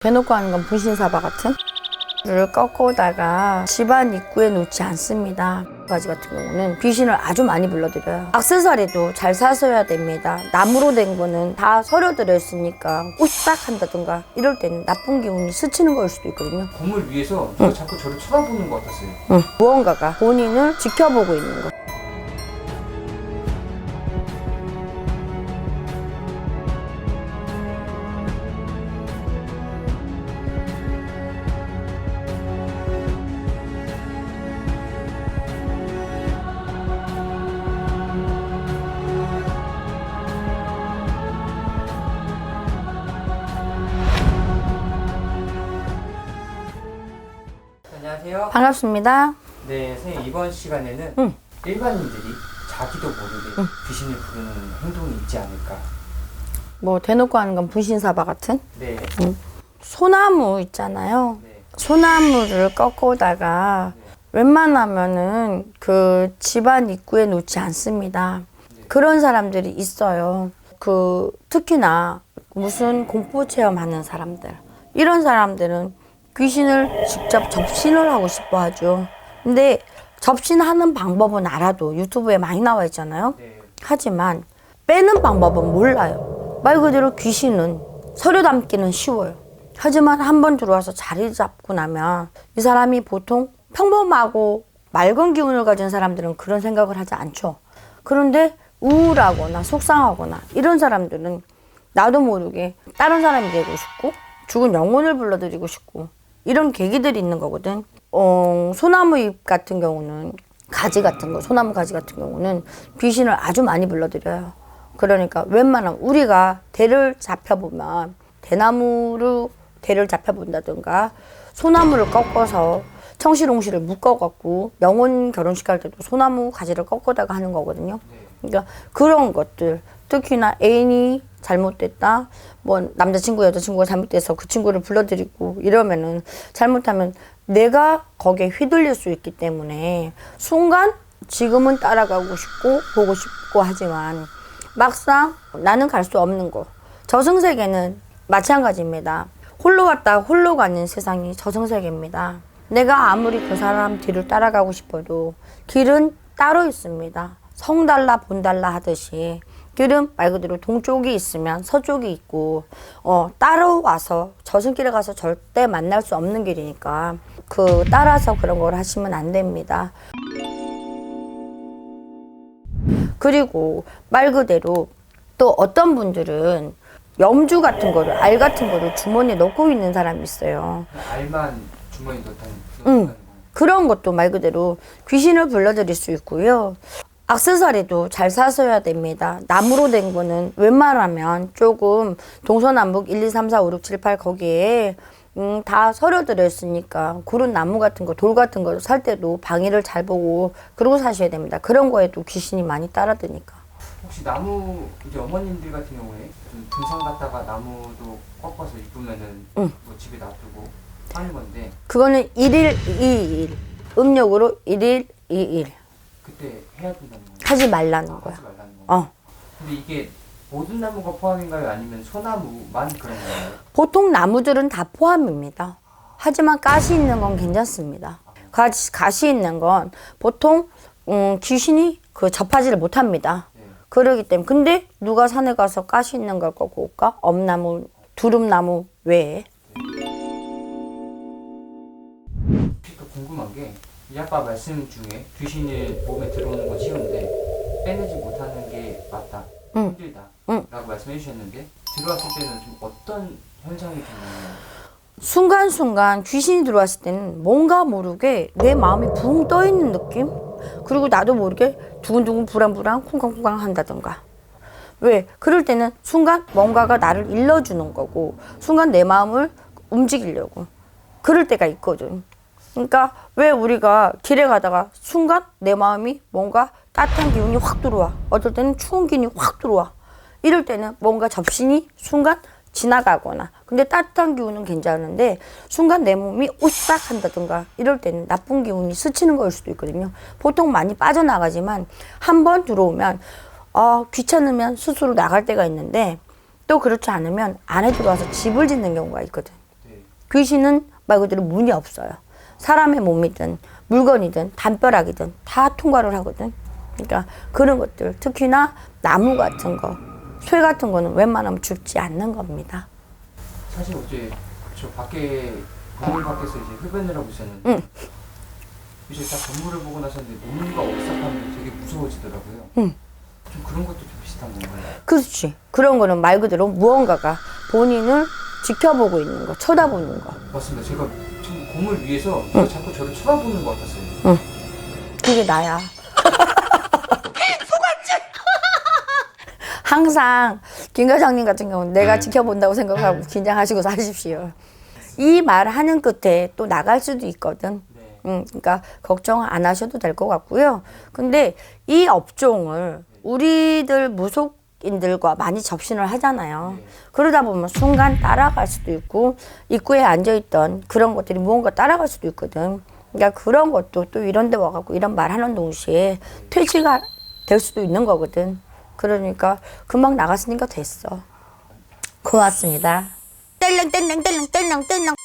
대놓고 하는 건 분신사바 같은? 를 꺾어다가 집안 입구에 놓지 않습니다. 가지 같은 경우는 귀신을 아주 많이 불러들여요. 액세서리도 잘 사셔야 됩니다. 나무로 된 거는 다 서려 들어있으니까 오싹 한다든가 이럴 때는 나쁜 기운이 스치는 걸 수도 있거든요. 건물 위에서 누가 자꾸 저를 쳐다보는 것 같았어요. 무언가가 본인을 지켜보고 있는 거. 안녕하세요. 반갑습니다. 네, 선생님 이번 시간에는 일반인들이 자기도 모르게 귀신을 부르는 행동이 있지 않을까. 뭐 대놓고 하는 건 분신사바 같은? 네. 소나무 있잖아요. 네. 소나무를 꺾어다가 웬만하면은 그 집안 입구에 놓지 않습니다. 그런 사람들이 있어요. 특히나 무슨 공포 체험하는 사람들. 이런 사람들은 귀신을 직접 접신을 하고 싶어 하죠. 근데 접신하는 방법은 알아도 유튜브에 많이 나와 있잖아요. 네. 하지만 빼는 방법은 몰라요. 말 그대로 귀신은 서류 담기는 쉬워요. 하지만 한번 들어와서 자리 잡고 나면 이 사람이 보통 평범하고 맑은 기운을 가진 사람들은 그런 생각을 하지 않죠. 그런데 우울하거나 속상하거나 이런 사람들은 나도 모르게 다른 사람이 되고 싶고 죽은 영혼을 불러들이고 싶고 이런 계기들이 있는 거거든. 소나무 잎 같은 경우는 가지 같은 거, 소나무 가지 같은 경우는 귀신을 아주 많이 불러들여요. 그러니까 웬만하면 우리가 대를 잡혀보면 대나무로 대를 잡혀본다든가 소나무를 꺾어서 청실홍실을 묶어갖고 명혼 결혼식 할 때도 소나무 가지를 꺾어다가 하는 거거든요. 그러니까 그런 것들, 특히나 애인이 잘못됐다, 뭐 남자친구 여자친구가 잘못돼서 그 친구를 불러들이고 이러면은 잘못하면 내가 거기에 휘둘릴 수 있기 때문에 순간 지금은 따라가고 싶고 보고 싶고 하지만 막상 나는 갈 수 없는 거. 저승세계는 마찬가지입니다. 홀로 왔다 홀로 가는 세상이 저승세계입니다. 내가 아무리 그 사람 뒤를 따라가고 싶어도 길은 따로 있습니다. 성 달라 본 달라 하듯이 길은 말 그대로 동쪽이 있으면 서쪽이 있고 따라와서 저승길에 가서 절대 만날 수 없는 길이니까 따라서 그런 걸 하시면 안 됩니다. 그리고 말 그대로 또 어떤 분들은 염주 같은 거를 알 같은 거를 주머니에 넣고 있는 사람이 있어요. 알만 주머니 넣다는 그런 것도 말 그대로 귀신을 불러들일 수 있고요. 액세서리도 잘 사셔야 됩니다. 나무로 된 거는 웬만하면 조금 동서남북 1, 2, 3, 4, 5, 6, 7, 8 거기에 다 서려 들어있으니까 그런 나무 같은 거, 돌 같은 거 살 때도 방위를 잘 보고 그러고 사셔야 됩니다. 그런 거에도 귀신이 많이 따라드니까. 혹시 나무 이제 어머님들 같은 경우에 좀 등산 갔다가 나무도 꺾어서 입으면은 뭐 집에 놔두고 하는 건데 그거는 1일 2일 음력으로 1일 2일 그때 해야 된다는 거예요? 하지 말라는 거야. 하지 말라는 거예요? 어. 근데 이게 모든 나무가 포함인가요? 아니면 소나무만 그런 거예요? 보통 나무들은 다 포함입니다. 하지만 가시 있는 건 괜찮습니다. 가시 있는 건 보통 귀신이 접하지를 못합니다. 그러기 때문에 근데 누가 산에 가서 가시 있는 걸 꺾고 올까? 엄나무, 두릅나무 외에. 궁금한 게 이 아빠 말씀 중에 귀신이 몸에 들어오는 건 쉬운데 빼내지 못하는 게 맞다, 힘들다 라고 말씀해 주셨는데 들어왔을 때는 좀 어떤 현상이 드나요? 순간순간 귀신이 들어왔을 때는 뭔가 모르게 내 마음이 붕 떠 있는 느낌? 그리고 나도 모르게 두근두근 불안불안 쿵쾅쿵쾅 한다던가. 왜? 그럴 때는 순간 뭔가가 나를 일러주는 거고 순간 내 마음을 움직이려고 그럴 때가 있거든. 그러니까 왜 우리가 길에 가다가 순간 내 마음이 뭔가 따뜻한 기운이 확 들어와. 어떨 때는 추운 기운이 확 들어와. 이럴 때는 뭔가 접신이 순간 지나가거나 근데 따뜻한 기운은 괜찮은데 순간 내 몸이 오싹 한다든가 이럴 때는 나쁜 기운이 스치는 걸 수도 있거든요. 보통 많이 빠져나가지만 한번 들어오면 귀찮으면 스스로 나갈 때가 있는데 또 그렇지 않으면 안에 들어와서 집을 짓는 경우가 있거든. 네. 귀신은 말 그대로 문이 없어요. 사람의 몸이든 물건이든 담벼락이든 다 통과를 하거든. 그러니까 그런 것들, 특히나 나무 같은 거, 쇠 같은 거는 웬만하면 죽지 않는 겁니다. 사실 어제 저 밖에 건물 밖에서 이제 흡연을 하고 있었는데 이제 딱 건물을 보고 나섰는데 뭔가 오싹하면 되게 무서워지더라고요. 좀 그런 것도 좀 비슷한 건가요? 그렇지. 그런 거는 말 그대로 무언가가 본인을 지켜보고 있는 거, 쳐다보는 거. 맞습니다. 제가 참 건물 위에서 누가 자꾸 저를 쳐다보는 것 같았어요. 그게 나야. 항상 김 과장님 같은 경우는 내가 지켜본다고 생각하고 긴장하시고 사십시오. 이 말을 하는 끝에 또 나갈 수도 있거든. 그러니까 걱정 안 하셔도 될 것 같고요. 근데 이 업종을 우리들 무속인들과 많이 접신을 하잖아요. 그러다 보면 순간 따라갈 수도 있고 입구에 앉아있던 그런 것들이 무언가 따라갈 수도 있거든. 그러니까 그런 것도 또 이런 데 와갖고 이런 말 하는 동시에 퇴치가 될 수도 있는 거거든. 그러니까 금방 나갔으니까 됐어. 고맙습니다. 뗄렁 뗄렁 뗄렁 뗄렁 뗄렁